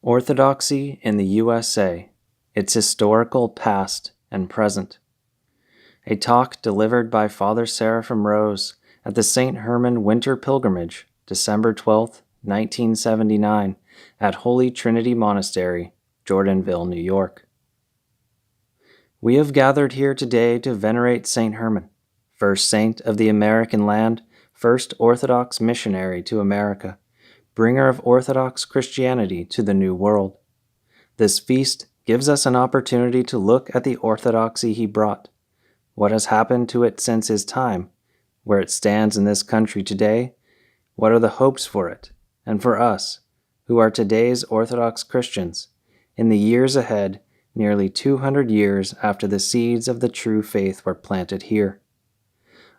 Orthodoxy in the USA, Its Historical Past and Present. A talk delivered by Father Seraphim Rose at the St. Herman Winter Pilgrimage, December 12, 1979, at Holy Trinity Monastery, Jordanville, New York. We have gathered here today to venerate St. Herman, first saint of the American land, first Orthodox missionary to America, bringer of Orthodox Christianity to the New World. This feast gives us an opportunity to look at the orthodoxy he brought, what has happened to it since his time, where it stands in this country today, what are the hopes for it, and for us, who are today's Orthodox Christians, in the years ahead, nearly 200 years after the seeds of the true faith were planted here.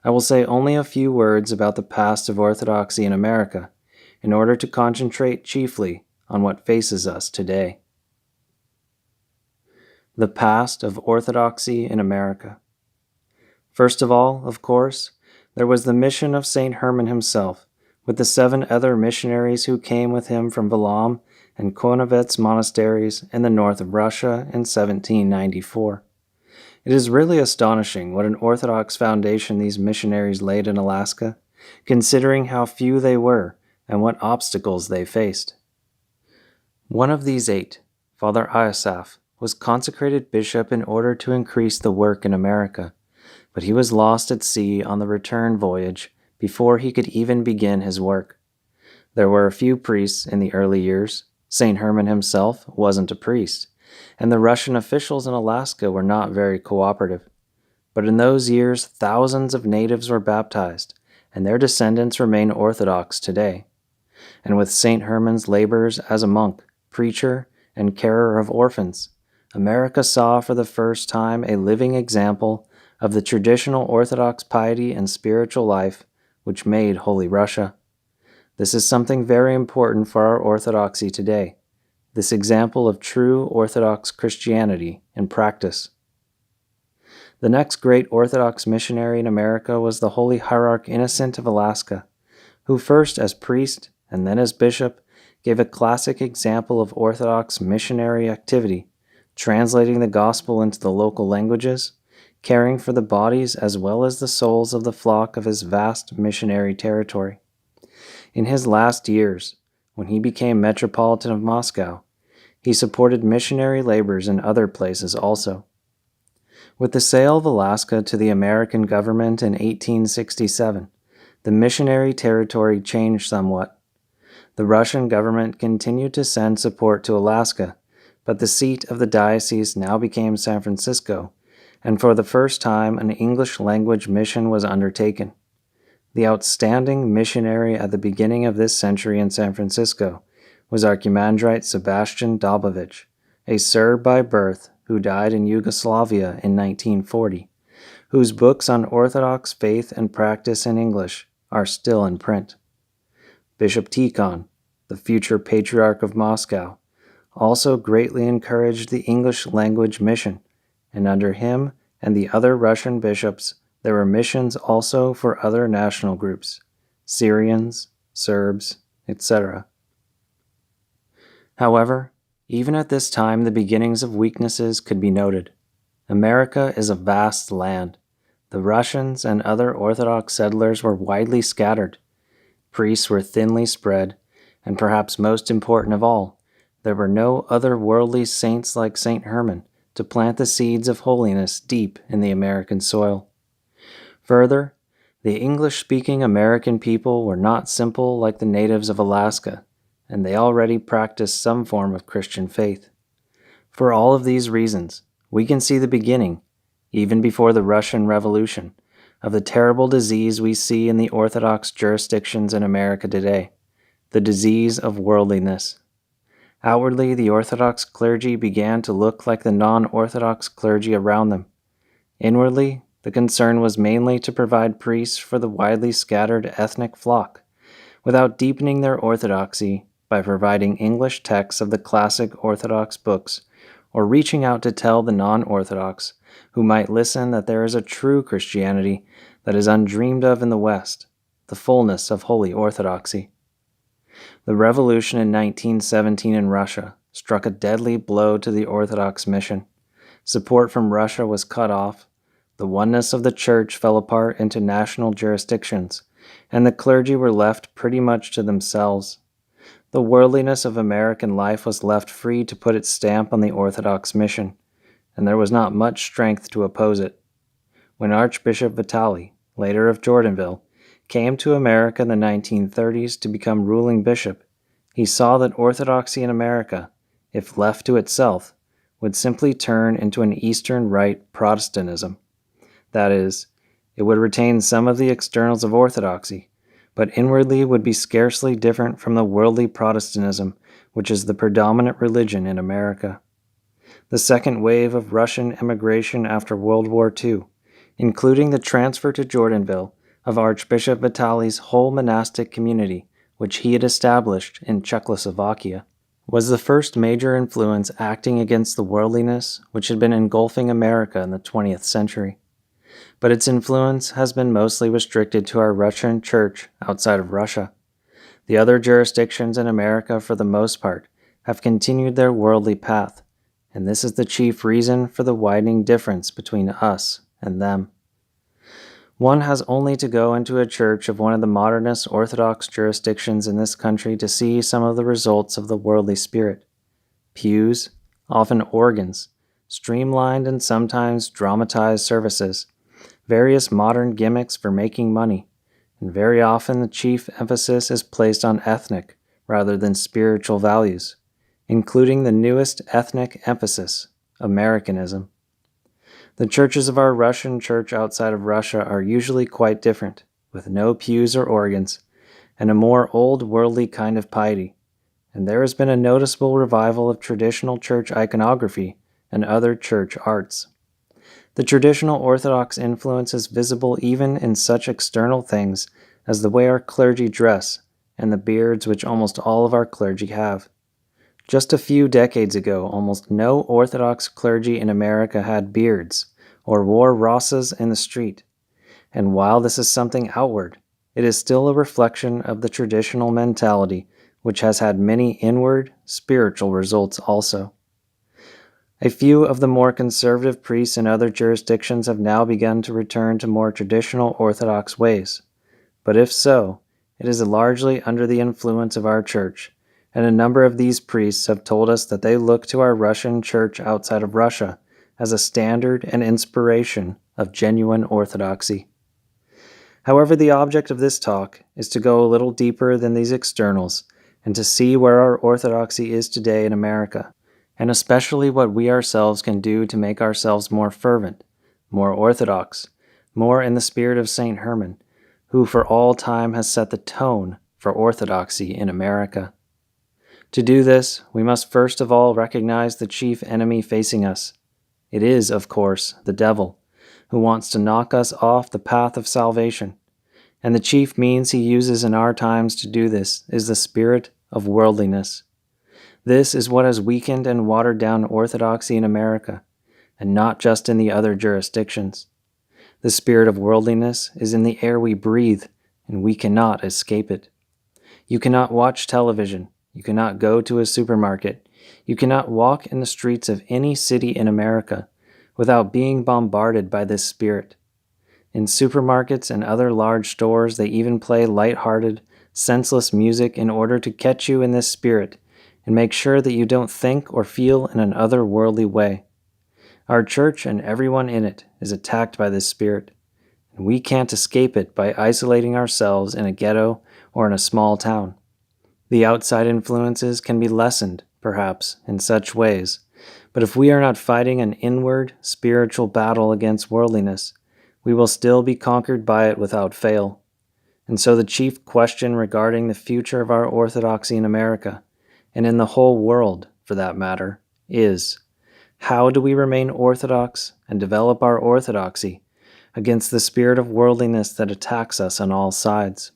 I will say only a few words about the past of Orthodoxy in America, in order to concentrate chiefly on what faces us today. The past of Orthodoxy in America. First of all, of course, there was the mission of St. Herman himself, with the 7 other missionaries who came with him from Valam and Konovets monasteries in the north of Russia in 1794. It is really astonishing what an Orthodox foundation these missionaries laid in Alaska, considering how few they were and what obstacles they faced. One of these 8, Father Iosaf, was consecrated bishop in order to increase the work in America, but he was lost at sea on the return voyage before he could even begin his work. There were a few priests in the early years. St. Herman himself wasn't a priest, and the Russian officials in Alaska were not very cooperative. But in those years, thousands of natives were baptized, and their descendants remain Orthodox today. And with St. Herman's labors as a monk, preacher, and carer of orphans, America saw for the first time a living example of the traditional Orthodox piety and spiritual life which made Holy Russia. This is something very important for our Orthodoxy today, this example of true Orthodox Christianity in practice. The next great Orthodox missionary in America was the Holy Hierarch Innocent of Alaska, who first as priest and then as bishop gave a classic example of Orthodox missionary activity, translating the gospel into the local languages, caring for the bodies as well as the souls of the flock of his vast missionary territory. In his last years, when he became Metropolitan of Moscow, he supported missionary labors in other places also. With the sale of Alaska to the American government in 1867, the missionary territory changed somewhat. The Russian government continued to send support to Alaska, but the seat of the diocese now became San Francisco, and for the first time an English-language mission was undertaken. The outstanding missionary at the beginning of this century in San Francisco was Archimandrite Sebastian Dobovich, a Serb by birth who died in Yugoslavia in 1940, whose books on Orthodox faith and practice in English are still in print. Bishop Tikhon, the future Patriarch of Moscow, also greatly encouraged the English-language mission, and under him and the other Russian bishops there were missions also for other national groups, Syrians, Serbs, etc. However, even at this time the beginnings of weaknesses could be noted. America is a vast land. The Russians and other Orthodox settlers were widely scattered. Priests were thinly spread, and perhaps most important of all, there were no other worldly saints like St. Herman to plant the seeds of holiness deep in the American soil. Further, the English-speaking American people were not simple like the natives of Alaska, and they already practiced some form of Christian faith. For all of these reasons, we can see the beginning, even before the Russian Revolution, of the terrible disease we see in the Orthodox jurisdictions in America today, the disease of worldliness. Outwardly, the Orthodox clergy began to look like the non-Orthodox clergy around them. Inwardly, the concern was mainly to provide priests for the widely scattered ethnic flock, without deepening their orthodoxy by providing English texts of the classic Orthodox books, or reaching out to tell the non-Orthodox who might listen that there is a true Christianity that is undreamed of in the West, the fullness of holy Orthodoxy. The revolution in 1917 in Russia struck a deadly blow to the Orthodox mission. Support from Russia was cut off, the oneness of the Church fell apart into national jurisdictions, and the clergy were left pretty much to themselves. The worldliness of American life was left free to put its stamp on the Orthodox mission, and there was not much strength to oppose it. When Archbishop Vitali, later of Jordanville, came to America in the 1930s to become ruling bishop, he saw that orthodoxy in America, if left to itself, would simply turn into an Eastern Rite Protestantism. That is, it would retain some of the externals of orthodoxy, but inwardly would be scarcely different from the worldly Protestantism which is the predominant religion in America. The second wave of Russian emigration after World War II, including the transfer to Jordanville of Archbishop Vitali's whole monastic community, which he had established in Czechoslovakia, was the first major influence acting against the worldliness which had been engulfing America in the 20th century. But its influence has been mostly restricted to our Russian church outside of Russia. The other jurisdictions in America, for the most part, have continued their worldly path, and this is the chief reason for the widening difference between us and them. One has only to go into a church of one of the modernist Orthodox jurisdictions in this country to see some of the results of the worldly spirit. Pews, often organs, streamlined and sometimes dramatized services, various modern gimmicks for making money, and very often the chief emphasis is placed on ethnic rather than spiritual values, including the newest ethnic emphasis, Americanism. The churches of our Russian church outside of Russia are usually quite different, with no pews or organs, and a more old worldly kind of piety, and there has been a noticeable revival of traditional church iconography and other church arts. The traditional Orthodox influence is visible even in such external things as the way our clergy dress and the beards which almost all of our clergy have. Just a few decades ago, almost no Orthodox clergy in America had beards or wore rosas in the street, and while this is something outward, it is still a reflection of the traditional mentality which has had many inward, spiritual results also. A few of the more conservative priests in other jurisdictions have now begun to return to more traditional Orthodox ways, but if so, it is largely under the influence of our church, and a number of these priests have told us that they look to our Russian church outside of Russia as a standard and inspiration of genuine orthodoxy. However, the object of this talk is to go a little deeper than these externals and to see where our orthodoxy is today in America, and especially what we ourselves can do to make ourselves more fervent, more orthodox, more in the spirit of St. Herman, who for all time has set the tone for orthodoxy in America. To do this, we must first of all recognize the chief enemy facing us. It is, of course, the devil, who wants to knock us off the path of salvation, and the chief means he uses in our times to do this is the spirit of worldliness. This is what has weakened and watered down orthodoxy in America, and not just in the other jurisdictions. The spirit of worldliness is in the air we breathe, and we cannot escape it. You cannot watch television, you cannot go to a supermarket, you cannot walk in the streets of any city in America without being bombarded by this spirit. In supermarkets and other large stores, they even play light-hearted, senseless music in order to catch you in this spirit and make sure that you don't think or feel in an otherworldly way. Our church and everyone in it is attacked by this spirit, and we can't escape it by isolating ourselves in a ghetto or in a small town. The outside influences can be lessened, perhaps, in such ways, but if we are not fighting an inward, spiritual battle against worldliness, we will still be conquered by it without fail. And so the chief question regarding the future of our orthodoxy in America, and in the whole world, for that matter, is, how do we remain orthodox and develop our orthodoxy against the spirit of worldliness that attacks us on all sides?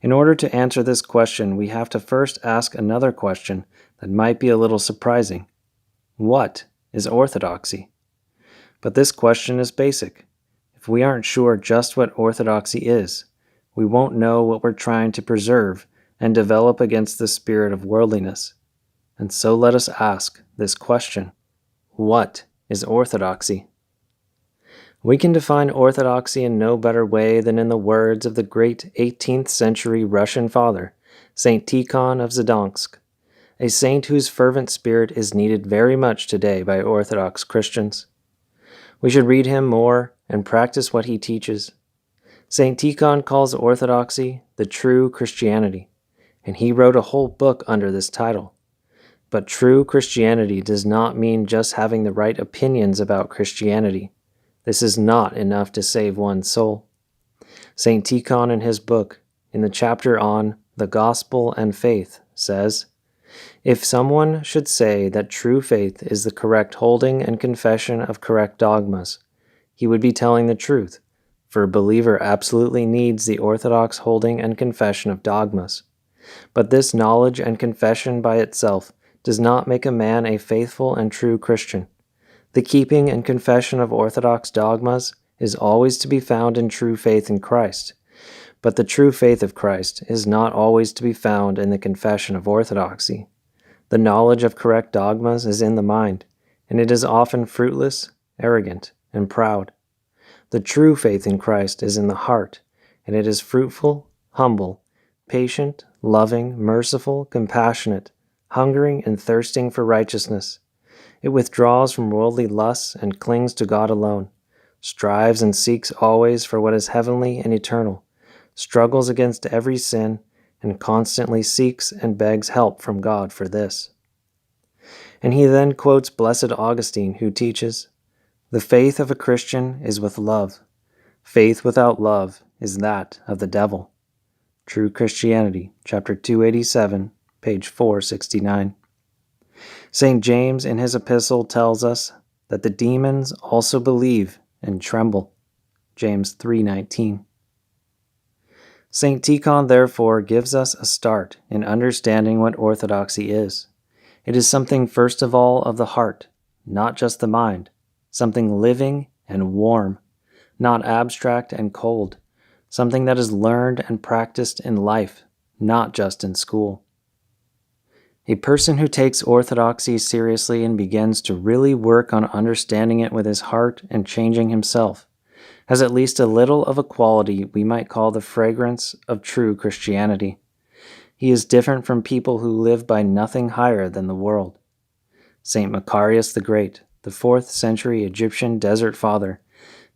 In order to answer this question, we have to first ask another question that might be a little surprising. What is orthodoxy? But this question is basic. If we aren't sure just what orthodoxy is, we won't know what we're trying to preserve and develop against the spirit of worldliness. and so let us ask this question: what is orthodoxy? We can define orthodoxy in no better way than in the words of the great 18th century Russian father, Saint Tikhon of Zhidonsk, a saint whose fervent spirit is needed very much today by Orthodox Christians. We should read him more and practice what he teaches. Saint Tikhon calls orthodoxy the true Christianity, and he wrote a whole book under this title. But true Christianity does not mean just having the right opinions about Christianity. This is not enough to save one's soul. Saint Tikhon in his book, in the chapter on the Gospel and Faith, says, "If someone should say that true faith is the correct holding and confession of correct dogmas, he would be telling the truth, for a believer absolutely needs the orthodox holding and confession of dogmas. But this knowledge and confession by itself does not make a man a faithful and true Christian. The keeping and confession of orthodox dogmas is always to be found in true faith in Christ, but the true faith of Christ is not always to be found in the confession of orthodoxy. The knowledge of correct dogmas is in the mind, and it is often fruitless, arrogant, and proud. The true faith in Christ is in the heart, and it is fruitful, humble, patient, loving, merciful, compassionate, hungering and thirsting for righteousness. It withdraws from worldly lusts and clings to God alone, strives and seeks always for what is heavenly and eternal, struggles against every sin, and constantly seeks and begs help from God for this." And he then quotes Blessed Augustine, who teaches, "The faith of a Christian is with love. Faith without love is that of the devil." True Christianity, chapter 287, page 469. St. James in his epistle tells us that the demons also believe and tremble. James 3:19. St. Tikhon therefore gives us a start in understanding what orthodoxy is. It is something first of all of the heart, not just the mind, something living and warm, not abstract and cold, something that is learned and practiced in life, not just in school. A person who takes orthodoxy seriously and begins to really work on understanding it with his heart and changing himself has at least a little of a quality we might call the fragrance of true Christianity. He is different from people who live by nothing higher than the world. St. Macarius the Great, the 4th century Egyptian desert father,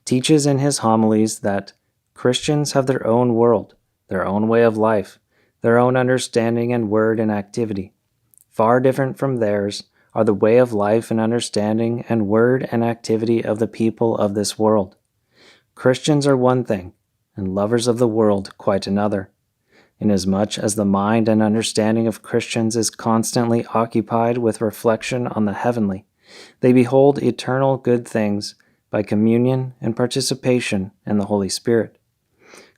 teaches in his homilies that Christians have their own world, their own way of life, their own understanding and word and activity. Far different from theirs are the way of life and understanding and word and activity of the people of this world. Christians are one thing, and lovers of the world quite another. Inasmuch as the mind and understanding of Christians is constantly occupied with reflection on the heavenly, they behold eternal good things by communion and participation in the Holy Spirit.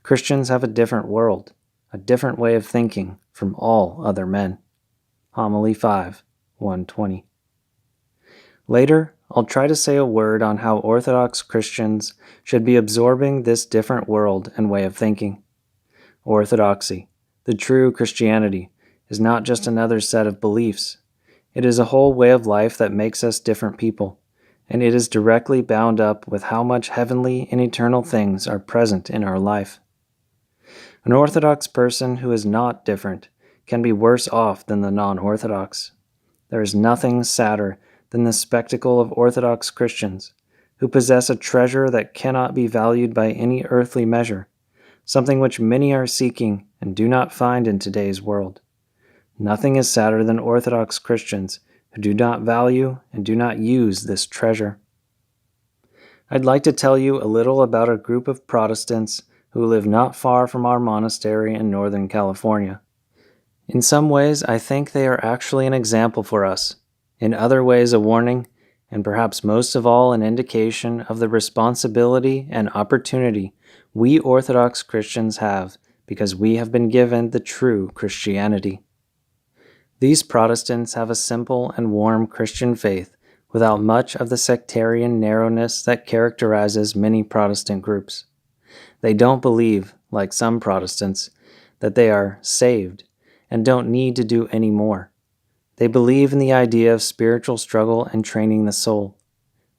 Christians have a different world, a different way of thinking from all other men. Homily 5, 120. Later, I'll try to say a word on how Orthodox Christians should be absorbing this different world and way of thinking. Orthodoxy, the true Christianity, is not just another set of beliefs. It is a whole way of life that makes us different people, and it is directly bound up with how much heavenly and eternal things are present in our life. An Orthodox person who is not different can be worse off than the non-Orthodox. There is nothing sadder than the spectacle of Orthodox Christians who possess a treasure that cannot be valued by any earthly measure, something which many are seeking and do not find in today's world. Nothing is sadder than Orthodox Christians who do not value and do not use this treasure. I'd like to tell you a little about a group of Protestants who live not far from our monastery in Northern California. In some ways, I think they are actually an example for us. In other ways, a warning, and perhaps most of all, an indication of the responsibility and opportunity we Orthodox Christians have because we have been given the true Christianity. These Protestants have a simple and warm Christian faith without much of the sectarian narrowness that characterizes many Protestant groups. They don't believe, like some Protestants, that they are saved and don't need to do any more. They believe in the idea of spiritual struggle and training the soul.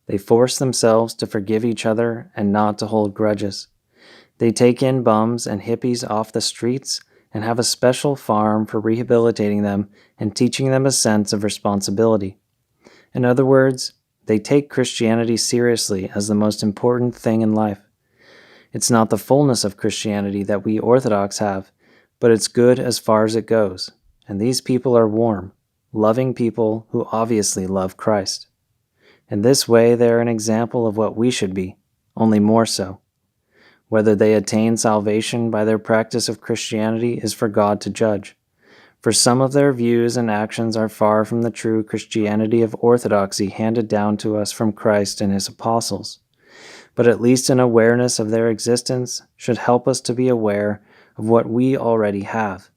They force themselves to forgive each other and not to hold grudges. They take in bums and hippies off the streets and have a special farm for rehabilitating them and teaching them a sense of responsibility. In other words, they take Christianity seriously as the most important thing in life. It's not the fullness of Christianity that we Orthodox have, but it's good as far as it goes, and these people are warm, loving people who obviously love Christ. In this way, they are an example of what we should be, only more so. Whether they attain salvation by their practice of Christianity is for God to judge, for some of their views and actions are far from the true Christianity of orthodoxy handed down to us from Christ and his apostles. But at least an awareness of their existence should help us to be aware of what we already have.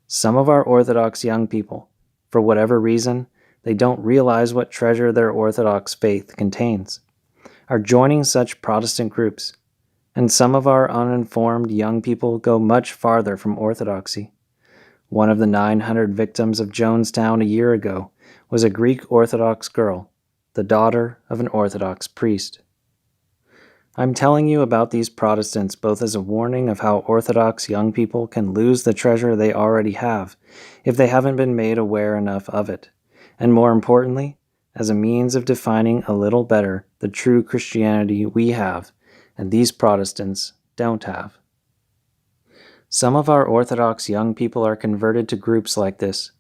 Some of our Orthodox young people, for whatever reason, they don't realize what treasure their Orthodox faith contains, are joining such Protestant groups, and some of our uninformed young people go much farther from Orthodoxy. One of the 900 victims of Jonestown a year ago was a Greek Orthodox girl, the daughter of an Orthodox priest. I'm telling you about these Protestants both as a warning of how Orthodox young people can lose the treasure they already have if they haven't been made aware enough of it, and more importantly, as a means of defining a little better the true Christianity we have and these Protestants don't have. Some of our Orthodox young people are converted to groups like this,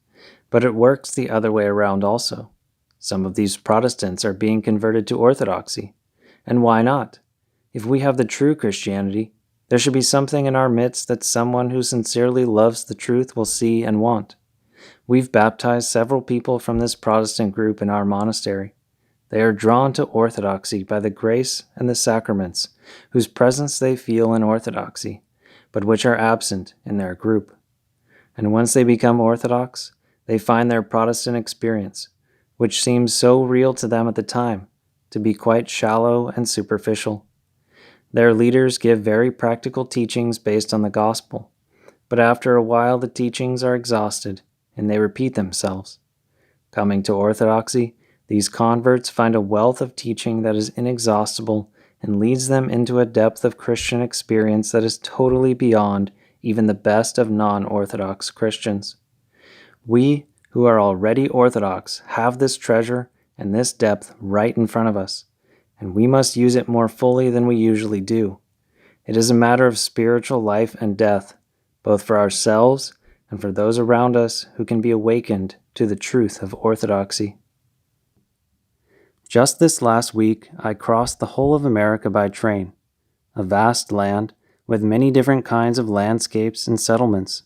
but it works the other way around also. Some of these Protestants are being converted to Orthodoxy. And why not? If we have the true Christianity, there should be something in our midst that someone who sincerely loves the truth will see and want. We've baptized several people from this Protestant group in our monastery. They are drawn to Orthodoxy by the grace and the sacraments, whose presence they feel in Orthodoxy, but which are absent in their group. And once they become Orthodox, they find their Protestant experience, which seems so real to them at the time, to be quite shallow and superficial. Their leaders give very practical teachings based on the gospel, but after a while the teachings are exhausted and they repeat themselves. Coming to Orthodoxy, these converts find a wealth of teaching that is inexhaustible and leads them into a depth of Christian experience that is totally beyond even the best of non-Orthodox Christians. We, who are already Orthodox, have this treasure and this depth right in front of us, and we must use it more fully than we usually do. It is a matter of spiritual life and death, both for ourselves and for those around us who can be awakened to the truth of Orthodoxy. Just this last week, I crossed the whole of America by train, a vast land with many different kinds of landscapes and settlements,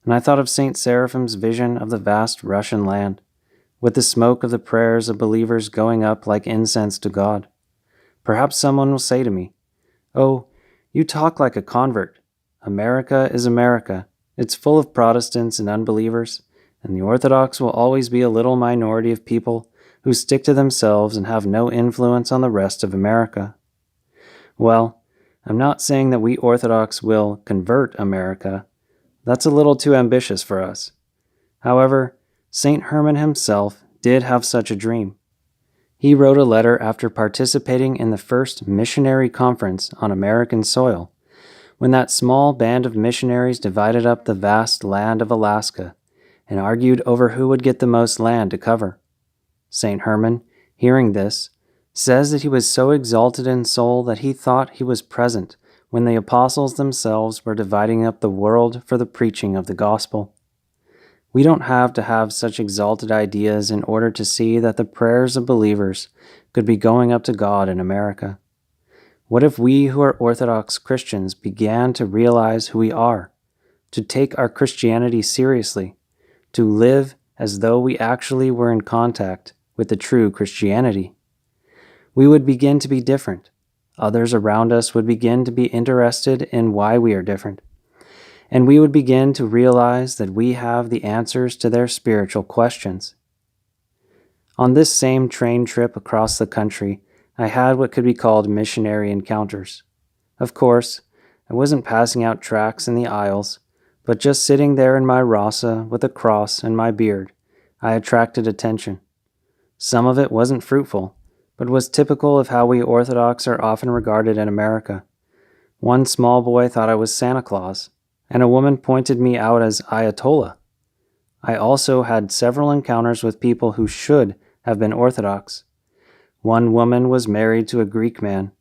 and I thought of St. Seraphim's vision of the vast Russian land, with the smoke of the prayers of believers going up like incense to God. Perhaps someone will say to me, "Oh, you talk like a convert. America is America. It's full of Protestants and unbelievers, and the Orthodox will always be a little minority of people who stick to themselves and have no influence on the rest of America." Well, I'm not saying that we Orthodox will convert America. That's a little too ambitious for us. However, St. Herman himself did have such a dream. He wrote a letter after participating in the first missionary conference on American soil, when that small band of missionaries divided up the vast land of Alaska and argued over who would get the most land to cover. St. Herman, hearing this, says that he was so exalted in soul that he thought he was present when the apostles themselves were dividing up the world for the preaching of the gospel. We don't have to have such exalted ideas in order to see that the prayers of believers could be going up to God in America. What if we who are Orthodox Christians began to realize who we are, to take our Christianity seriously, to live as though we actually were in contact with the true Christianity? We would begin to be different. Others around us would begin to be interested in why we are different. And we would begin to realize that we have the answers to their spiritual questions. On this same train trip across the country, I had what could be called missionary encounters. Of course, I wasn't passing out tracts in the aisles, but just sitting there in my rasa with a cross and my beard, I attracted attention. Some of it wasn't fruitful, but was typical of how we Orthodox are often regarded in America. One small boy thought I was Santa Claus, and a woman pointed me out as Ayatollah. I also had several encounters with people who should have been Orthodox. One woman was married to a Greek man,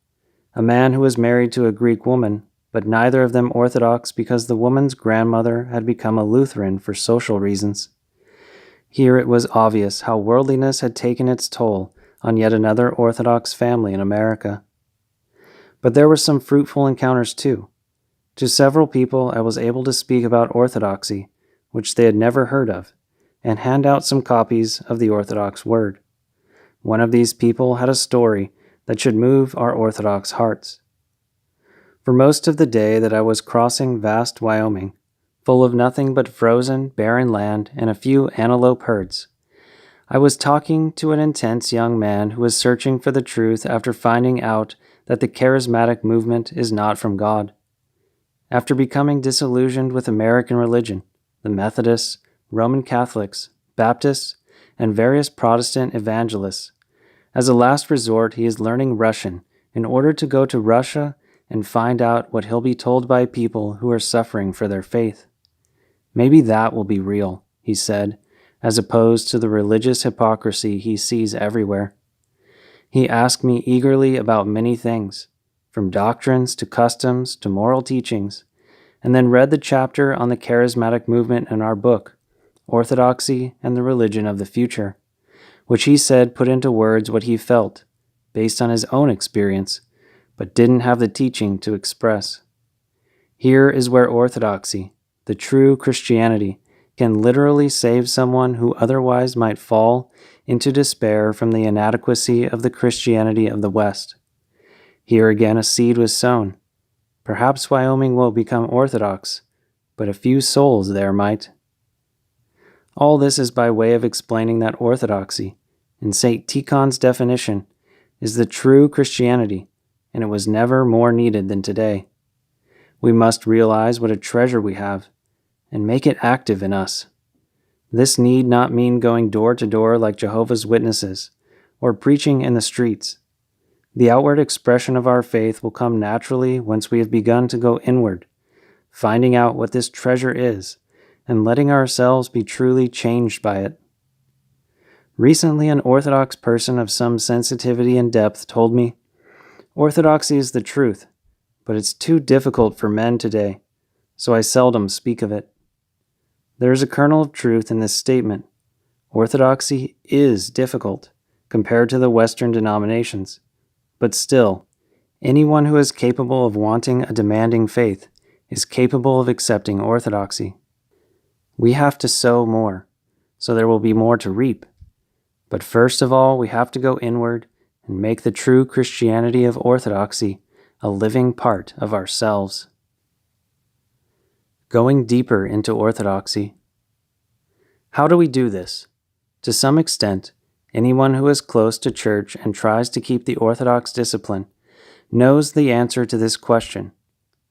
a man who was married to a Greek woman, but neither of them Orthodox because the woman's grandmother had become a Lutheran for social reasons. Here it was obvious how worldliness had taken its toll on yet another Orthodox family in America. But there were some fruitful encounters too. To several people I was able to speak about Orthodoxy, which they had never heard of, and hand out some copies of the Orthodox Word. One of these people had a story that should move our Orthodox hearts. For most of the day that I was crossing vast Wyoming, full of nothing but frozen, barren land and a few antelope herds, I was talking to an intense young man who was searching for the truth after finding out that the charismatic movement is not from God. After becoming disillusioned with American religion, the Methodists, Roman Catholics, Baptists, and various Protestant evangelists, as a last resort he is learning Russian in order to go to Russia and find out what he'll be told by people who are suffering for their faith. Maybe that will be real, he said, as opposed to the religious hypocrisy he sees everywhere. He asked me eagerly about many things, from doctrines to customs to moral teachings, and then read the chapter on the charismatic movement in our book, Orthodoxy and the Religion of the Future, which he said put into words what he felt, based on his own experience, but didn't have the teaching to express. Here is where Orthodoxy, the true Christianity, can literally save someone who otherwise might fall into despair from the inadequacy of the Christianity of the West. Here again a seed was sown. Perhaps Wyoming will become Orthodox, but a few souls there might. All this is by way of explaining that Orthodoxy, in St. Tikhon's definition, is the true Christianity, and it was never more needed than today. We must realize what a treasure we have, and make it active in us. This need not mean going door to door like Jehovah's Witnesses, or preaching in the streets. The outward expression of our faith will come naturally once we have begun to go inward, finding out what this treasure is, and letting ourselves be truly changed by it. Recently, an Orthodox person of some sensitivity and depth told me, "Orthodoxy is the truth, but it's too difficult for men today, so I seldom speak of it." There is a kernel of truth in this statement. Orthodoxy is difficult compared to the Western denominations, but still, anyone who is capable of wanting a demanding faith is capable of accepting Orthodoxy. We have to sow more, so there will be more to reap. But first of all, we have to go inward and make the true Christianity of Orthodoxy a living part of ourselves. Going deeper into Orthodoxy. How do we do this? To some extent, anyone who is close to church and tries to keep the Orthodox discipline knows the answer to this question.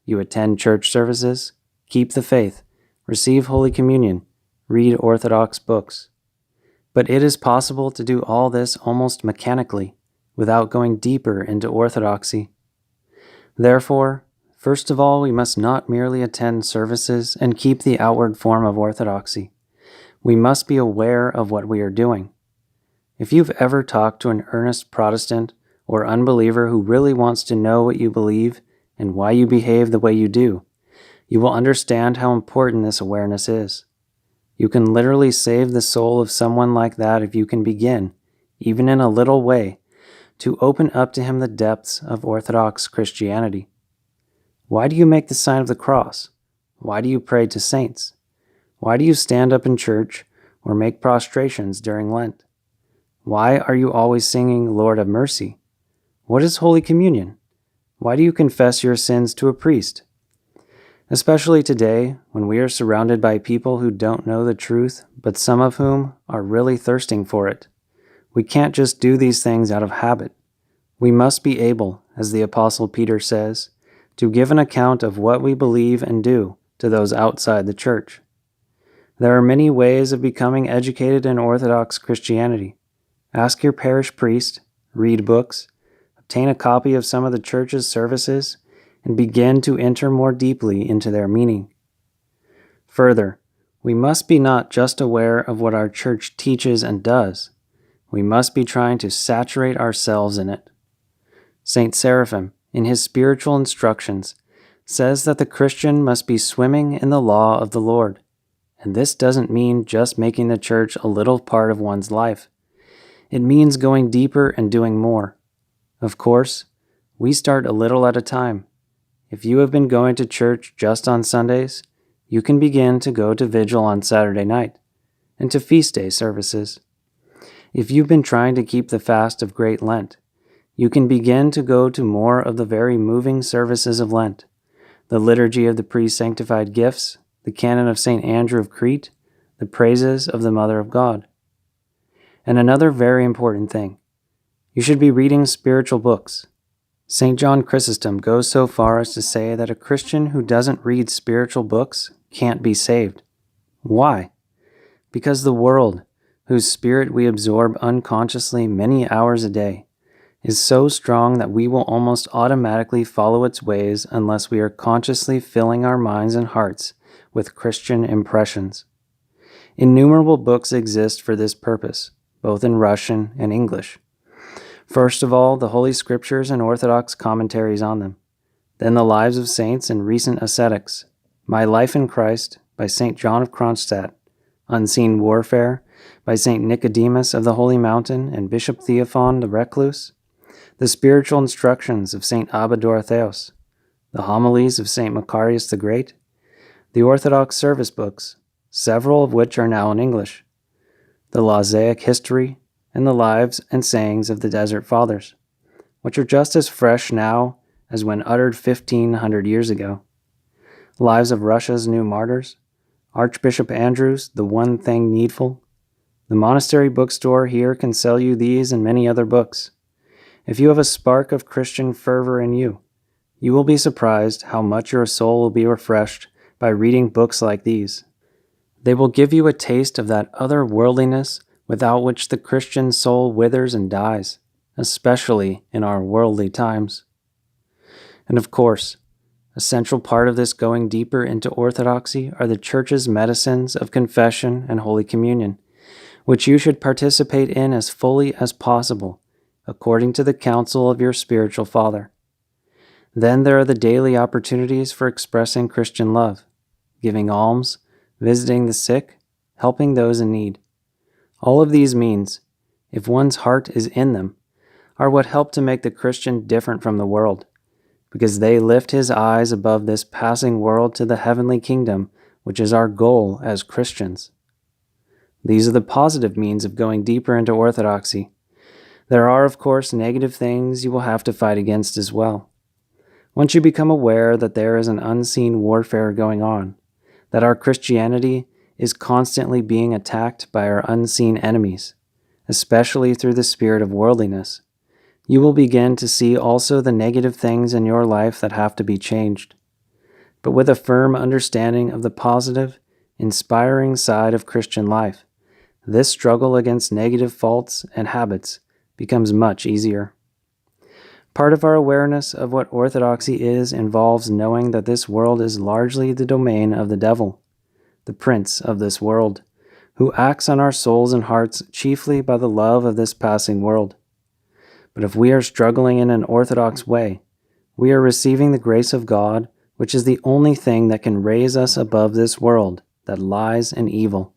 You attend church services, keep the faith, receive Holy Communion, read Orthodox books. But it is possible to do all this almost mechanically, without going deeper into Orthodoxy. Therefore, first of all, we must not merely attend services and keep the outward form of Orthodoxy. We must be aware of what we are doing. If you've ever talked to an earnest Protestant or unbeliever who really wants to know what you believe and why you behave the way you do, you will understand how important this awareness is. You can literally save the soul of someone like that if you can begin, even in a little way, to open up to him the depths of Orthodox Christianity. Why do you make the sign of the cross? Why do you pray to saints? Why do you stand up in church or make prostrations during Lent? Why are you always singing, "Lord have mercy"? What is Holy Communion? Why do you confess your sins to a priest? Especially today, when we are surrounded by people who don't know the truth, but some of whom are really thirsting for it. We can't just do these things out of habit. We must be able, as the Apostle Peter says, to give an account of what we believe and do to those outside the church. There are many ways of becoming educated in Orthodox Christianity. Ask your parish priest, read books, obtain a copy of some of the church's services, and begin to enter more deeply into their meaning. Further, we must be not just aware of what our church teaches and does, we must be trying to saturate ourselves in it. Saint Seraphim, in his spiritual instructions, says that the Christian must be swimming in the law of the Lord, and this doesn't mean just making the church a little part of one's life. It means going deeper and doing more. Of course, we start a little at a time. If you have been going to church just on Sundays, you can begin to go to vigil on Saturday night and to feast day services. If you've been trying to keep the fast of Great Lent, you can begin to go to more of the very moving services of Lent, the liturgy of the pre-sanctified gifts, the canon of St. Andrew of Crete, the praises of the Mother of God. And another very important thing, you should be reading spiritual books. St. John Chrysostom goes so far as to say that a Christian who doesn't read spiritual books can't be saved. Why? Because the world, whose spirit we absorb unconsciously many hours a day, is so strong that we will almost automatically follow its ways unless we are consciously filling our minds and hearts with Christian impressions. Innumerable books exist for this purpose, both in Russian and English. First of all, the Holy Scriptures and Orthodox commentaries on them. Then the lives of saints and recent ascetics. My Life in Christ by St. John of Kronstadt. Unseen Warfare by St. Nicodemus of the Holy Mountain and Bishop Theophan the Recluse. The Spiritual Instructions of St. Abel-Tasos. The Homilies of St. Macarius the Great. The Orthodox Service Books, several of which are now in English. The Lausaic History, and the Lives and Sayings of the Desert Fathers, which are just as fresh now as when uttered 1,500 years ago. Lives of Russia's New Martyrs, Archbishop Andrew's The One Thing Needful. The monastery bookstore here can sell you these and many other books. If you have a spark of Christian fervor in you, you will be surprised how much your soul will be refreshed by reading books like these. They will give you a taste of that other worldliness without which the Christian soul withers and dies, especially in our worldly times. And of course, a central part of this going deeper into orthodoxy are the Church's medicines of confession and Holy Communion, which you should participate in as fully as possible, according to the counsel of your spiritual father. Then there are the daily opportunities for expressing Christian love, giving alms, visiting the sick, helping those in need. All of these means, if one's heart is in them, are what help to make the Christian different from the world, because they lift his eyes above this passing world to the heavenly kingdom, which is our goal as Christians. These are the positive means of going deeper into orthodoxy. There are, of course, negative things you will have to fight against as well. Once you become aware that there is an unseen warfare going on, that our Christianity is constantly being attacked by our unseen enemies, especially through the spirit of worldliness, you will begin to see also the negative things in your life that have to be changed. But with a firm understanding of the positive, inspiring side of Christian life, this struggle against negative faults and habits becomes much easier. Part of our awareness of what orthodoxy is involves knowing that this world is largely the domain of the devil, the prince of this world, who acts on our souls and hearts chiefly by the love of this passing world. But if we are struggling in an orthodox way, we are receiving the grace of God, which is the only thing that can raise us above this world that lies in evil.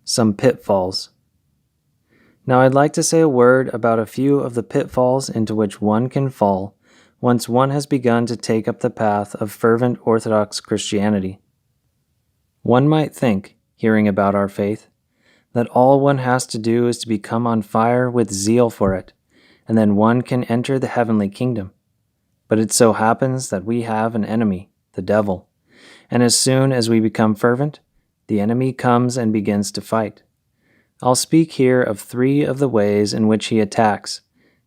Some pitfalls. Now I'd like to say a word about a few of the pitfalls into which one can fall once one has begun to take up the path of fervent Orthodox Christianity. One might think, hearing about our faith, that all one has to do is to become on fire with zeal for it, and then one can enter the heavenly kingdom. But it so happens that we have an enemy, the devil, and as soon as we become fervent, the enemy comes and begins to fight. I'll speak here of 3 of the ways in which he attacks,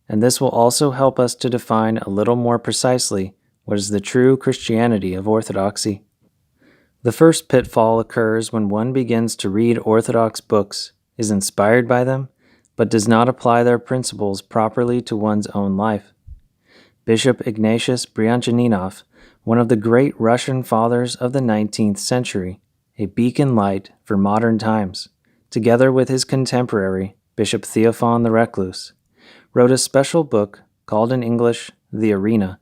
and this will also help us to define a little more precisely what is the true Christianity of orthodoxy. The first pitfall occurs when one begins to read Orthodox books, is inspired by them, but does not apply their principles properly to one's own life. Bishop Ignatius Brianchaninov, one of the great Russian fathers of the 19th century, a beacon light for modern times, together with his contemporary, Bishop Theophan the Recluse, wrote a special book called in English The Arena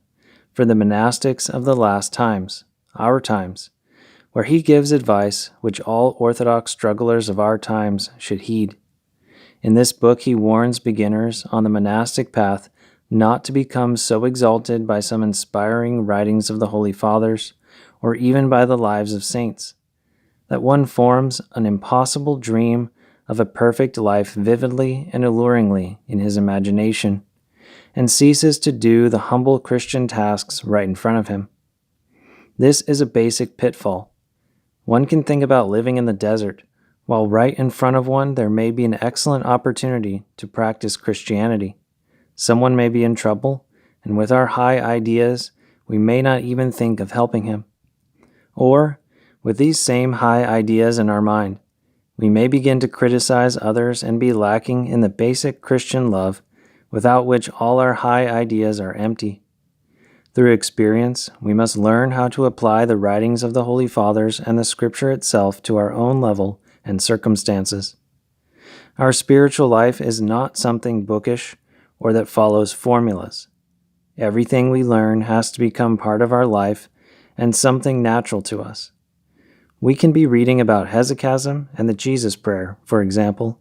for the monastics of the last times, our times, where he gives advice which all Orthodox strugglers of our times should heed. In this book he warns beginners on the monastic path not to become so exalted by some inspiring writings of the Holy Fathers, or even by the lives of saints, that one forms an impossible dream of a perfect life vividly and alluringly in his imagination, and ceases to do the humble Christian tasks right in front of him. This is a basic pitfall. One can think about living in the desert, while right in front of one there may be an excellent opportunity to practice Christianity. Someone may be in trouble, and with our high ideas, we may not even think of helping him. Or, with these same high ideas in our mind, we may begin to criticize others and be lacking in the basic Christian love, without which all our high ideas are empty. Through experience, we must learn how to apply the writings of the Holy Fathers and the Scripture itself to our own level and circumstances. Our spiritual life is not something bookish or that follows formulas. Everything we learn has to become part of our life and something natural to us. We can be reading about hesychasm and the Jesus Prayer, for example,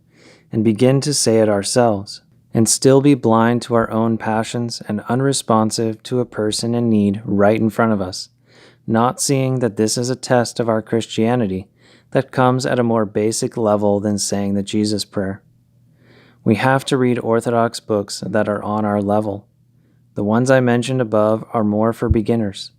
and begin to say it ourselves, and still be blind to our own passions and unresponsive to a person in need right in front of us, not seeing that this is a test of our Christianity that comes at a more basic level than saying the Jesus Prayer. We have to read Orthodox books that are on our level. The ones I mentioned above are more for beginners,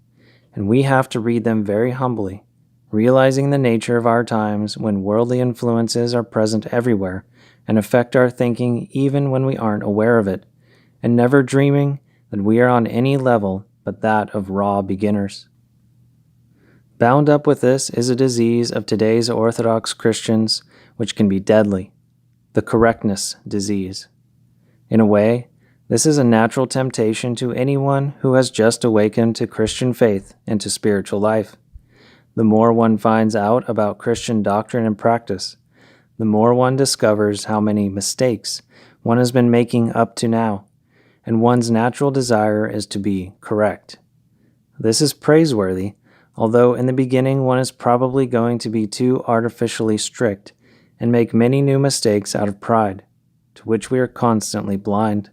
and we have to read them very humbly, realizing the nature of our times when worldly influences are present everywhere and affect our thinking even when we aren't aware of it, and never dreaming that we are on any level but that of raw beginners. Bound up with this is a disease of today's Orthodox Christians which can be deadly, the correctness disease. In a way, this is a natural temptation to anyone who has just awakened to Christian faith and to spiritual life. The more one finds out about Christian doctrine and practice, the more one discovers how many mistakes one has been making up to now, and one's natural desire is to be correct. This is praiseworthy, although in the beginning one is probably going to be too artificially strict and make many new mistakes out of pride, to which we are constantly blind.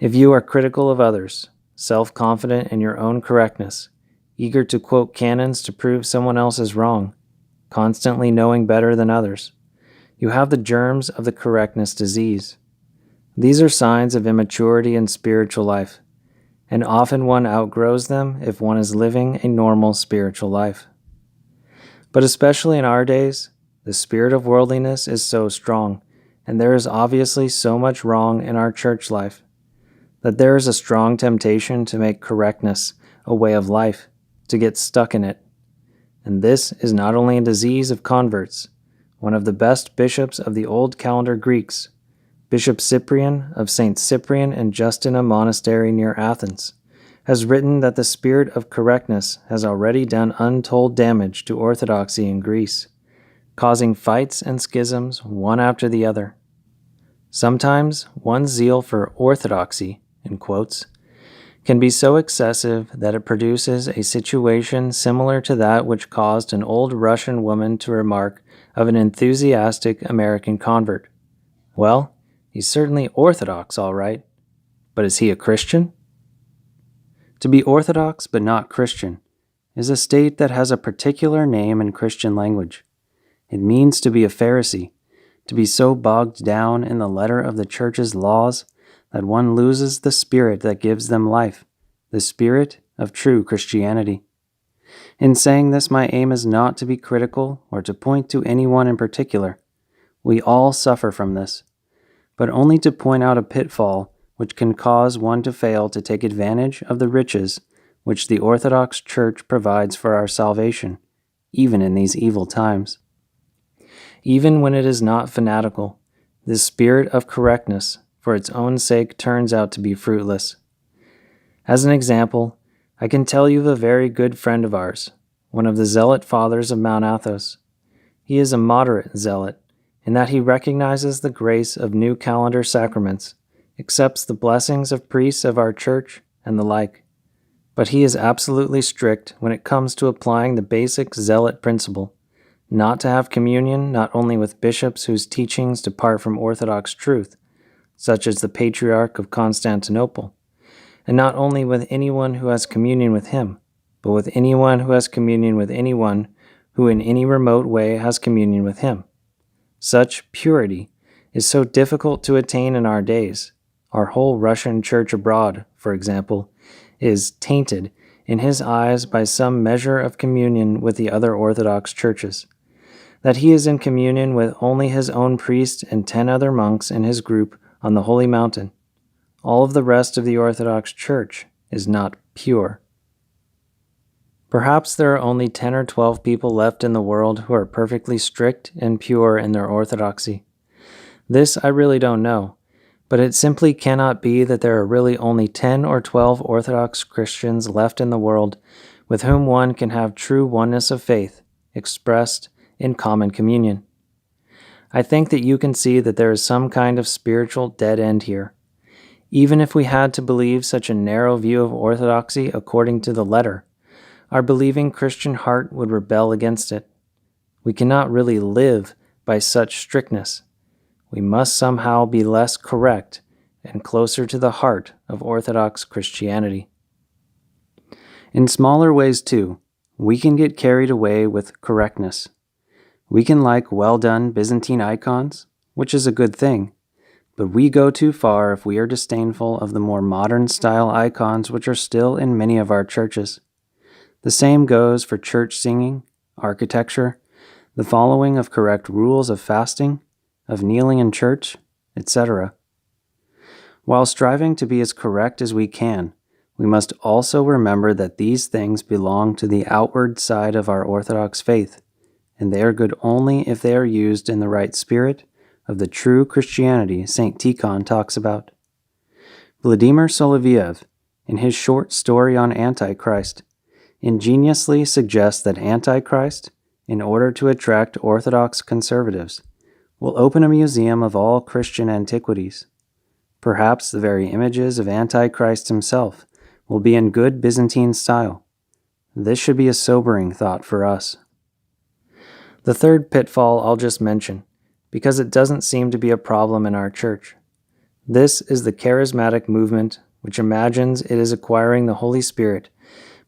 If you are critical of others, self-confident in your own correctness, eager to quote canons to prove someone else is wrong, constantly knowing better than others, you have the germs of the correctness disease. These are signs of immaturity in spiritual life, and often one outgrows them if one is living a normal spiritual life. But especially in our days, the spirit of worldliness is so strong, and there is obviously so much wrong in our church life, that there is a strong temptation to make correctness a way of life, to get stuck in it. And this is not only a disease of converts. One of the best bishops of the Old Calendar Greeks, Bishop Cyprian of St. Cyprian and Justina Monastery near Athens, has written that the spirit of correctness has already done untold damage to orthodoxy in Greece, causing fights and schisms one after the other. Sometimes one's zeal for orthodoxy, in quotes, can be so excessive that it produces a situation similar to that which caused an old Russian woman to remark of an enthusiastic American convert, "Well, he's certainly Orthodox, all right, but is he a Christian?" To be Orthodox but not Christian is a state that has a particular name in Christian language. It means to be a Pharisee, to be so bogged down in the letter of the Church's laws that one loses the spirit that gives them life, the spirit of true Christianity. In saying this, my aim is not to be critical or to point to anyone in particular. We all suffer from this, but only to point out a pitfall which can cause one to fail to take advantage of the riches which the Orthodox Church provides for our salvation, even in these evil times. Even when it is not fanatical, this spirit of correctness for its own sake turns out to be fruitless. As an example, I can tell you of a very good friend of ours, one of the zealot fathers of Mount Athos. He is a moderate zealot, in that he recognizes the grace of new calendar sacraments, accepts the blessings of priests of our church, and the like. But he is absolutely strict when it comes to applying the basic zealot principle, not to have communion not only with bishops whose teachings depart from Orthodox truth, such as the Patriarch of Constantinople, and not only with anyone who has communion with him, but with anyone who has communion with anyone who in any remote way has communion with him. Such purity is so difficult to attain in our days. Our whole Russian church abroad, for example, is tainted in his eyes by some measure of communion with the other Orthodox churches. That he is in communion with only his own priest and 10 other monks in his group on the Holy Mountain. All of the rest of the Orthodox Church is not pure. Perhaps there are only 10 or 12 people left in the world who are perfectly strict and pure in their orthodoxy. This I really don't know, but it simply cannot be that there are really only 10 or 12 Orthodox Christians left in the world with whom one can have true oneness of faith expressed in common communion. I think that you can see that there is some kind of spiritual dead end here. Even if we had to believe such a narrow view of orthodoxy according to the letter, our believing Christian heart would rebel against it. We cannot really live by such strictness. We must somehow be less correct and closer to the heart of Orthodox Christianity. In smaller ways, too, we can get carried away with correctness. We can like well-done Byzantine icons, which is a good thing, but we go too far if we are disdainful of the more modern-style icons which are still in many of our churches. The same goes for church singing, architecture, the following of correct rules of fasting, of kneeling in church, etc. While striving to be as correct as we can, we must also remember that these things belong to the outward side of our Orthodox faith, and they are good only if they are used in the right spirit of the true Christianity St. Tikhon talks about. Vladimir Soloviev, in his short story on Antichrist, ingeniously suggests that Antichrist, in order to attract Orthodox conservatives, will open a museum of all Christian antiquities. Perhaps the very images of Antichrist himself will be in good Byzantine style. This should be a sobering thought for us. The third pitfall I'll just mention, because it doesn't seem to be a problem in our church. This is the charismatic movement, which imagines it is acquiring the Holy Spirit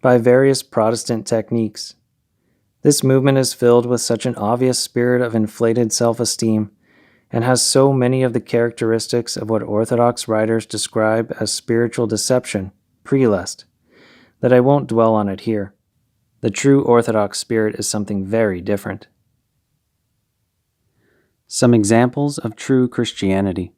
by various Protestant techniques. This movement is filled with such an obvious spirit of inflated self-esteem and has so many of the characteristics of what Orthodox writers describe as spiritual deception, prelest, that I won't dwell on it here. The true Orthodox spirit is something very different. Some examples of true Christianity.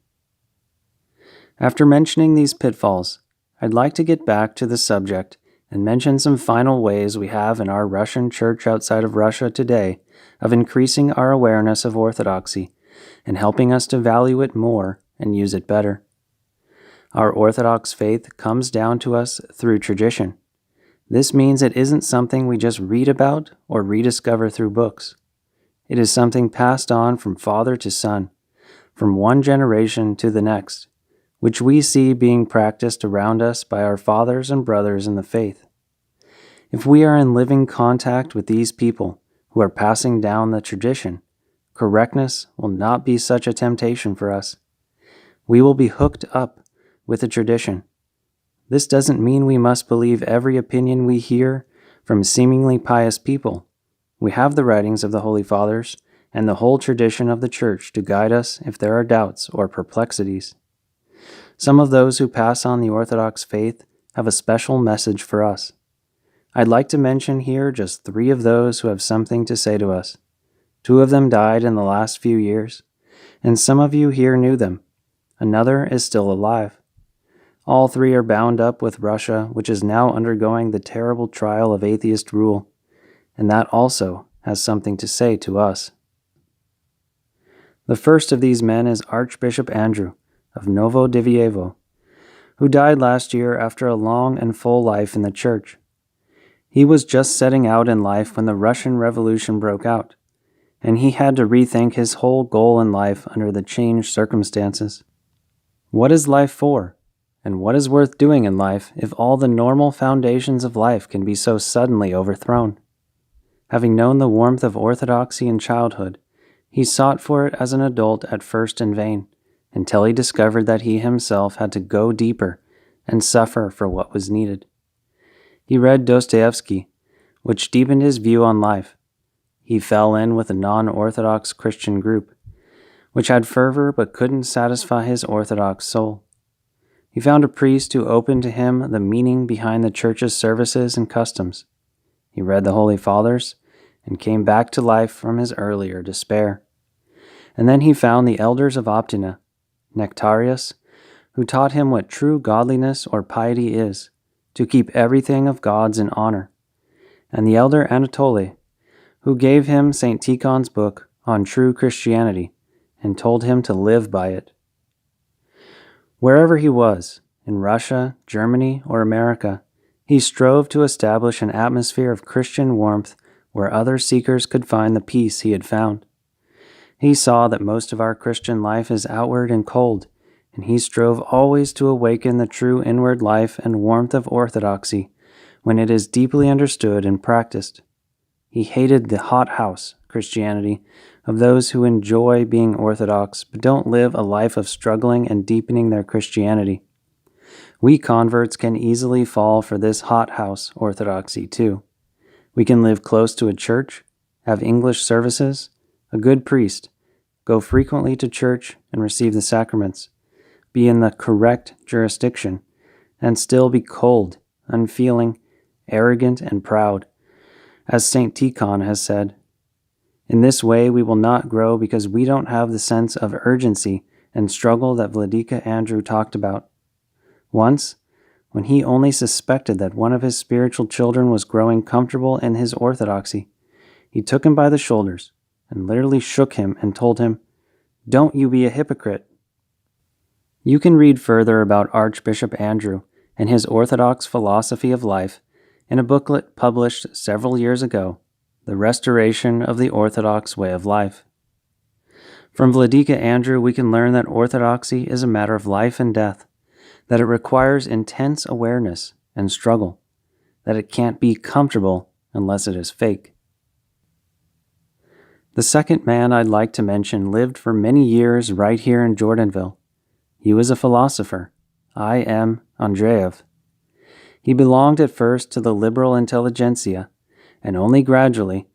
After mentioning these pitfalls, I'd like to get back to the subject and mention some final ways we have in our Russian church outside of Russia today of increasing our awareness of orthodoxy and helping us to value it more and use it better. Our Orthodox faith comes down to us through tradition. This means it isn't something we just read about or rediscover through books. It is something passed on from father to son, from one generation to the next, which we see being practiced around us by our fathers and brothers in the faith. If we are in living contact with these people who are passing down the tradition, correctness will not be such a temptation for us. We will be hooked up with the tradition. This doesn't mean we must believe every opinion we hear from seemingly pious people. We have the writings of the Holy Fathers and the whole tradition of the Church to guide us if there are doubts or perplexities. Some of those who pass on the Orthodox faith have a special message for us. I'd like to mention here just 3 of those who have something to say to us. 2 of them died in the last few years, and some of you here knew them. Another is still alive. All 3 are bound up with Russia, which is now undergoing the terrible trial of atheist rule, and that also has something to say to us. The first of these men is Archbishop Andrew of Novo Divievo, who died last year after a long and full life in the Church. He was just setting out in life when the Russian Revolution broke out, and he had to rethink his whole goal in life under the changed circumstances. What is life for? And what is worth doing in life if all the normal foundations of life can be so suddenly overthrown? Having known the warmth of orthodoxy in childhood, he sought for it as an adult at first in vain, until he discovered that he himself had to go deeper and suffer for what was needed. He read Dostoevsky, which deepened his view on life. He fell in with a non-Orthodox Christian group, which had fervor but couldn't satisfy his Orthodox soul. He found a priest who opened to him the meaning behind the Church's services and customs. He read the Holy Fathers and came back to life from his earlier despair. And then he found the elders of Optina, Nectarius, who taught him what true godliness or piety is, to keep everything of God's in honor, and the elder Anatole, who gave him St. Tikhon's book on true Christianity and told him to live by it. Wherever he was, in Russia, Germany, or America, he strove to establish an atmosphere of Christian warmth where other seekers could find the peace he had found. He saw that most of our Christian life is outward and cold, and he strove always to awaken the true inward life and warmth of orthodoxy when it is deeply understood and practiced. He hated the hothouse Christianity of those who enjoy being orthodox but don't live a life of struggling and deepening their Christianity. We converts can easily fall for this hothouse orthodoxy too. We can live close to a church, have English services, a good priest, go frequently to church and receive the sacraments, be in the correct jurisdiction, and still be cold, unfeeling, arrogant, and proud, as St. Tikhon has said. In this way we will not grow because we don't have the sense of urgency and struggle that Vladika Andrew talked about. Once, when he only suspected that one of his spiritual children was growing comfortable in his orthodoxy, he took him by the shoulders and literally shook him and told him, "Don't you be a hypocrite." You can read further about Archbishop Andrew and his orthodox philosophy of life in a booklet published several years ago, The Restoration of the Orthodox Way of Life. From Vladika Andrew we can learn that orthodoxy is a matter of life and death, that it requires intense awareness and struggle, that it can't be comfortable unless it is fake. The second man I'd like to mention lived for many years right here in Jordanville. He was a philosopher, I.M. Andreev. He belonged at first to the liberal intelligentsia, and only gradually,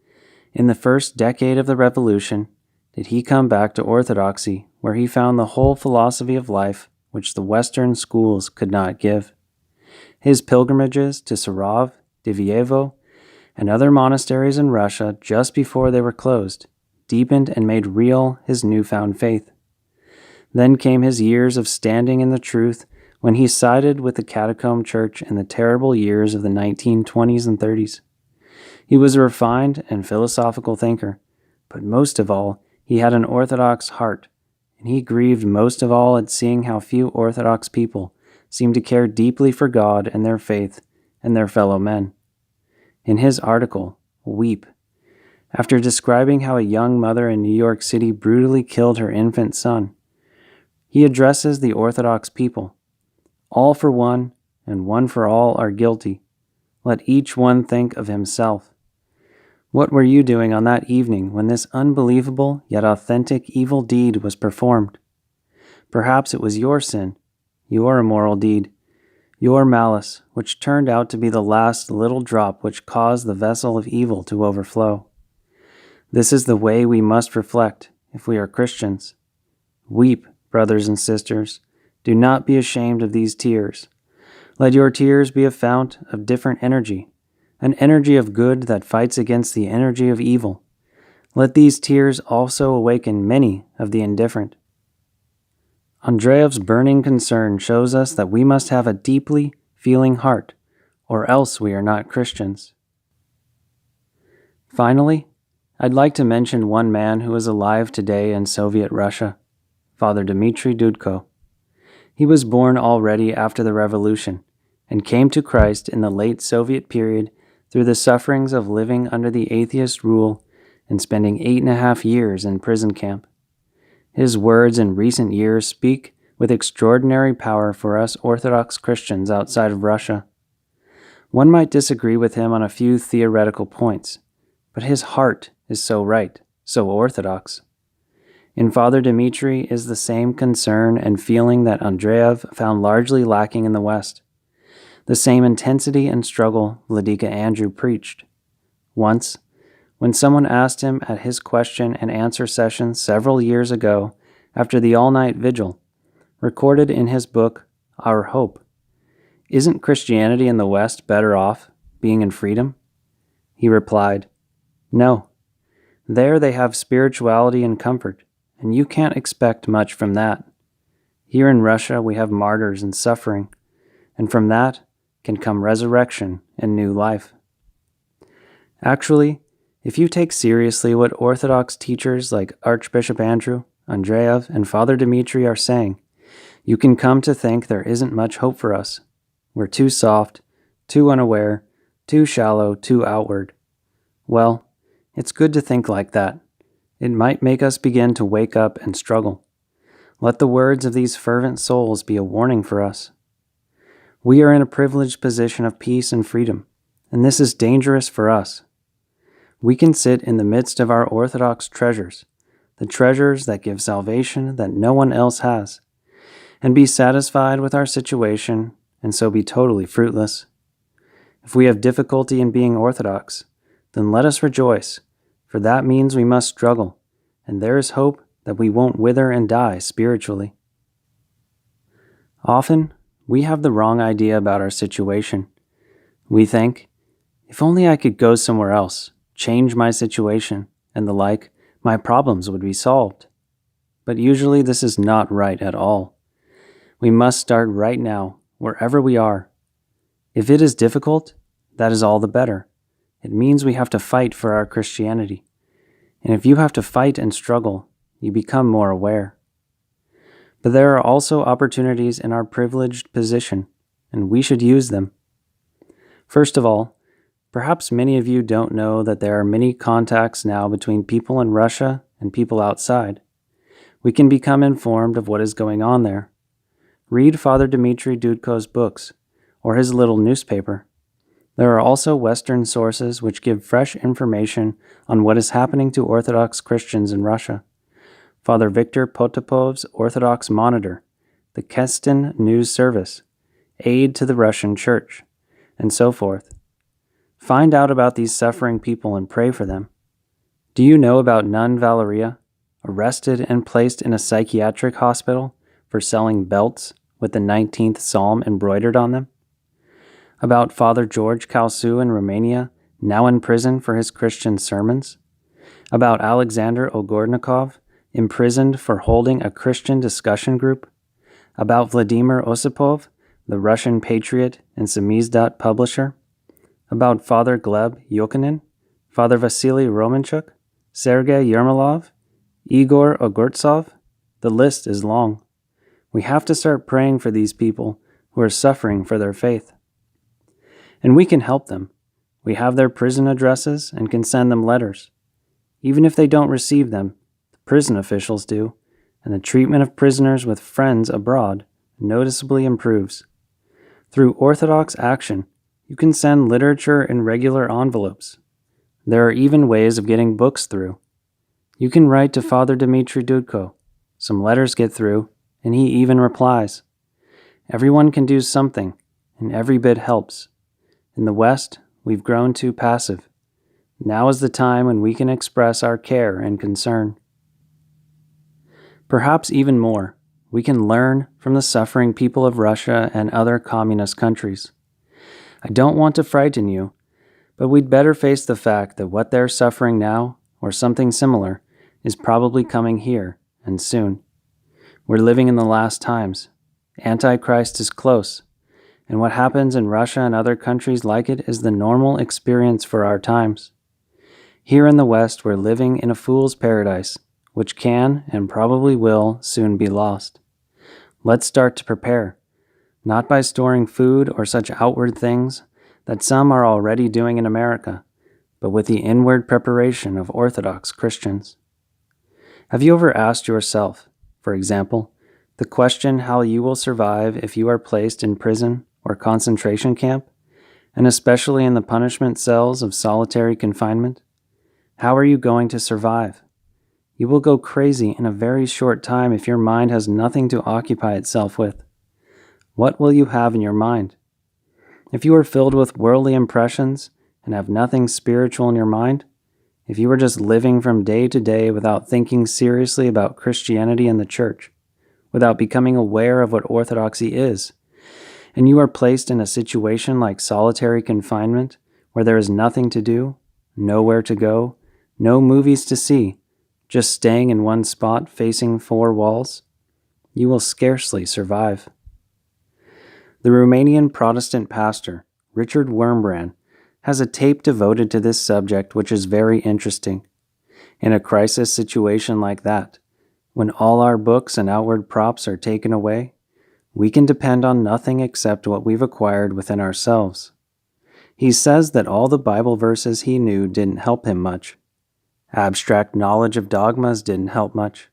in the first decade of the Revolution, did he come back to orthodoxy, where he found the whole philosophy of life which the Western schools could not give. His pilgrimages to Sarov, Divievo, and other monasteries in Russia just before they were closed deepened and made real his newfound faith. Then came his years of standing in the truth when he sided with the catacomb church in the terrible years of the 1920s and 30s. He was a refined and philosophical thinker, but most of all, he had an orthodox heart, and he grieved most of all at seeing how few orthodox people seemed to care deeply for God and their faith and their fellow men. In his article, Weep, after describing how a young mother in New York City brutally killed her infant son, he addresses the Orthodox people. All for one, and one for all are guilty. Let each one think of himself. What were you doing on that evening when this unbelievable yet authentic evil deed was performed? Perhaps it was your sin, your immoral deed, your malice, which turned out to be the last little drop which caused the vessel of evil to overflow. This is the way we must reflect if we are Christians. Weep, brothers and sisters. Do not be ashamed of these tears. Let your tears be a fount of different energy, an energy of good that fights against the energy of evil. Let these tears also awaken many of the indifferent. Andreev's burning concern shows us that we must have a deeply feeling heart, or else we are not Christians. Finally, I'd like to mention one man who is alive today in Soviet Russia, Father Dmitry Dudko. He was born already after the revolution and came to Christ in the late Soviet period through the sufferings of living under the atheist rule and spending 8.5 years in prison camp. His words in recent years speak with extraordinary power for us Orthodox Christians outside of Russia. One might disagree with him on a few theoretical points, but his heart is so right, so orthodox. In Father Dmitry is the same concern and feeling that Andreev found largely lacking in the West, the same intensity and struggle Vladika Andrew preached. Once, when someone asked him at his question and answer session several years ago after the all-night vigil, recorded in his book, Our Hope, "Isn't Christianity in the West better off, being in freedom?" He replied, "No. There they have spirituality and comfort, and you can't expect much from that. Here in Russia we have martyrs and suffering, and from that can come resurrection and new life." Actually, if you take seriously what Orthodox teachers like Archbishop Andrew, Andreev, and Father Dmitry are saying, you can come to think there isn't much hope for us. We're too soft, too unaware, too shallow, too outward. Well, it's good to think like that. It might make us begin to wake up and struggle. Let the words of these fervent souls be a warning for us. We are in a privileged position of peace and freedom, and this is dangerous for us. We can sit in the midst of our Orthodox treasures, the treasures that give salvation that no one else has, and be satisfied with our situation and so be totally fruitless. If we have difficulty in being Orthodox, then let us rejoice, for that means we must struggle, and there is hope that we won't wither and die spiritually. Often, we have the wrong idea about our situation. We think, if only I could go somewhere else, change my situation, and the like, my problems would be solved. But usually this is not right at all. We must start right now, wherever we are. If it is difficult, that is all the better. It means we have to fight for our Christianity. And if you have to fight and struggle, you become more aware. But there are also opportunities in our privileged position, and we should use them. First of all, perhaps many of you don't know that there are many contacts now between people in Russia and people outside. We can become informed of what is going on there. Read Father Dmitry Dudko's books, or his little newspaper. There are also Western sources which give fresh information on what is happening to Orthodox Christians in Russia. Father Viktor Potapov's Orthodox Monitor, the Kestin News Service, Aid to the Russian Church, and so forth. Find out about these suffering people and pray for them. Do you know about nun Valeria, arrested and placed in a psychiatric hospital for selling belts with the 19th Psalm embroidered on them? About Father George Calsu in Romania, now in prison for his Christian sermons? About Alexander Ogornikov, imprisoned for holding a Christian discussion group? About Vladimir Osipov, the Russian patriot and Samizdat publisher? About Father Gleb Yochanin, Father Vasily Romanchuk, Sergei Yermolov, Igor Ogortsov? The list is long. We have to start praying for these people who are suffering for their faith. And we can help them. We have their prison addresses and can send them letters. Even if they don't receive them, the prison officials do, and the treatment of prisoners with friends abroad noticeably improves. Through Orthodox action, you can send literature in regular envelopes. There are even ways of getting books through. You can write to Father Dmitry Dudko. Some letters get through, and he even replies. Everyone can do something, and every bit helps. In the West, we've grown too passive. Now is the time when we can express our care and concern. Perhaps even more, we can learn from the suffering people of Russia and other communist countries. I don't want to frighten you, but we'd better face the fact that what they're suffering now, or something similar, is probably coming here, and soon. We're living in the last times. Antichrist is close, and what happens in Russia and other countries like it is the normal experience for our times. Here in the West, we're living in a fool's paradise, which can and probably will soon be lost. Let's start to prepare, not by storing food or such outward things that some are already doing in America, but with the inward preparation of Orthodox Christians. Have you ever asked yourself, for example, the question how you will survive if you are placed in prison or concentration camp, and especially in the punishment cells of solitary confinement? How are you going to survive? You will go crazy in a very short time if your mind has nothing to occupy itself with. What will you have in your mind? If you are filled with worldly impressions and have nothing spiritual in your mind, if you are just living from day to day without thinking seriously about Christianity and the church, without becoming aware of what orthodoxy is, and you are placed in a situation like solitary confinement where there is nothing to do, nowhere to go, no movies to see, just staying in one spot facing four walls, you will scarcely survive. The Romanian Protestant pastor, Richard Wurmbrand, has a tape devoted to this subject which is very interesting. In a crisis situation like that, when all our books and outward props are taken away, we can depend on nothing except what we've acquired within ourselves. He says that all the Bible verses he knew didn't help him much. Abstract knowledge of dogmas didn't help much.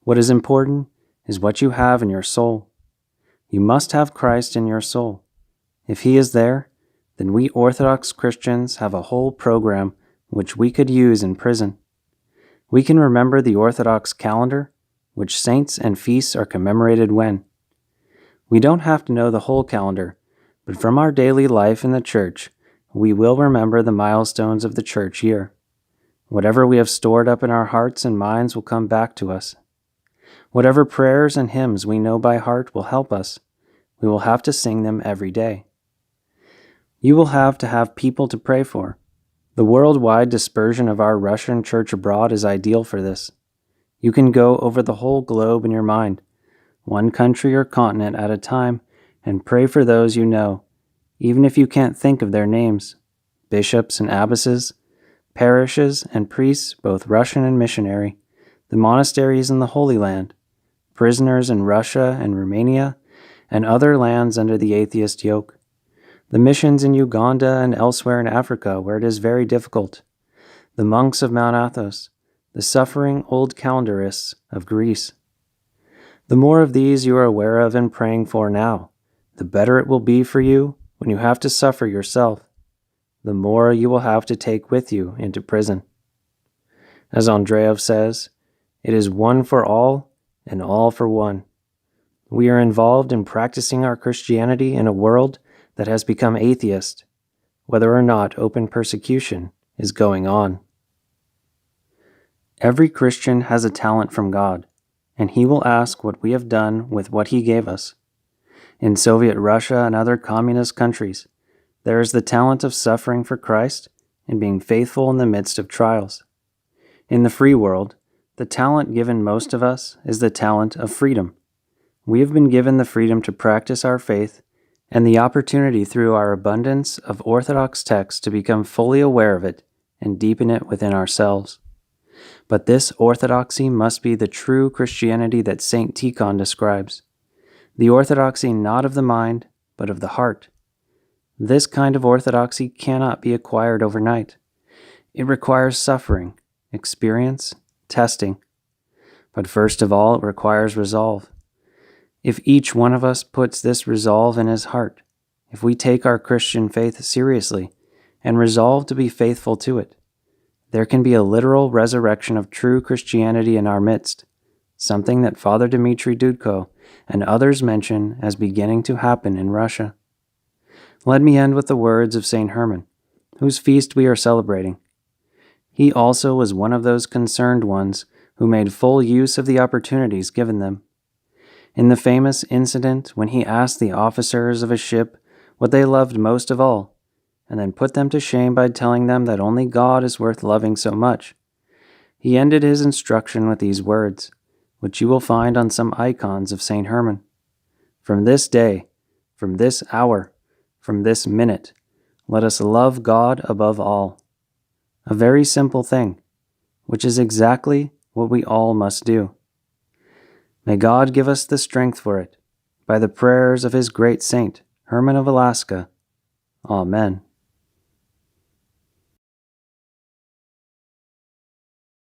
What is important is what you have in your soul. You must have Christ in your soul. If he is there, then we Orthodox Christians have a whole program which we could use in prison. We can remember the Orthodox calendar, which saints and feasts are commemorated when. We don't have to know the whole calendar, but from our daily life in the church, we will remember the milestones of the church year. Whatever we have stored up in our hearts and minds will come back to us. Whatever prayers and hymns we know by heart will help us. We will have to sing them every day. You will have to have people to pray for. The worldwide dispersion of our Russian church abroad is ideal for this. You can go over the whole globe in your mind, one country or continent at a time, and pray for those you know, even if you can't think of their names, bishops and abbesses, parishes and priests, both Russian and missionary, the monasteries in the Holy Land, prisoners in Russia and Romania, and other lands under the atheist yoke, the missions in Uganda and elsewhere in Africa where it is very difficult, the monks of Mount Athos, the suffering old calendarists of Greece. The more of these you are aware of and praying for now, the better it will be for you when you have to suffer yourself, the more you will have to take with you into prison. As Andreev says, it is one for all and all for one. We are involved in practicing our Christianity in a world that has become atheist, whether or not open persecution is going on. Every Christian has a talent from God, and he will ask what we have done with what he gave us. In Soviet Russia and other communist countries, there is the talent of suffering for Christ and being faithful in the midst of trials. In the free world, the talent given most of us is the talent of freedom. We have been given the freedom to practice our faith and the opportunity through our abundance of Orthodox texts to become fully aware of it and deepen it within ourselves. But this orthodoxy must be the true Christianity that St. Tikhon describes, the orthodoxy not of the mind, but of the heart. This kind of orthodoxy cannot be acquired overnight. It requires suffering, experience, testing. But first of all, it requires resolve. If each one of us puts this resolve in his heart, if we take our Christian faith seriously and resolve to be faithful to it, there can be a literal resurrection of true Christianity in our midst, something that Father Dmitry Dudko and others mention as beginning to happen in Russia. Let me end with the words of St. Herman, whose feast we are celebrating. He also was one of those concerned ones who made full use of the opportunities given them. In the famous incident when he asked the officers of a ship what they loved most of all, and then put them to shame by telling them that only God is worth loving so much, he ended his instruction with these words, which you will find on some icons of St. Herman. From this day, from this hour, from this minute, let us love God above all. A very simple thing, which is exactly what we all must do. May God give us the strength for it, by the prayers of his great saint, Herman of Alaska. Amen.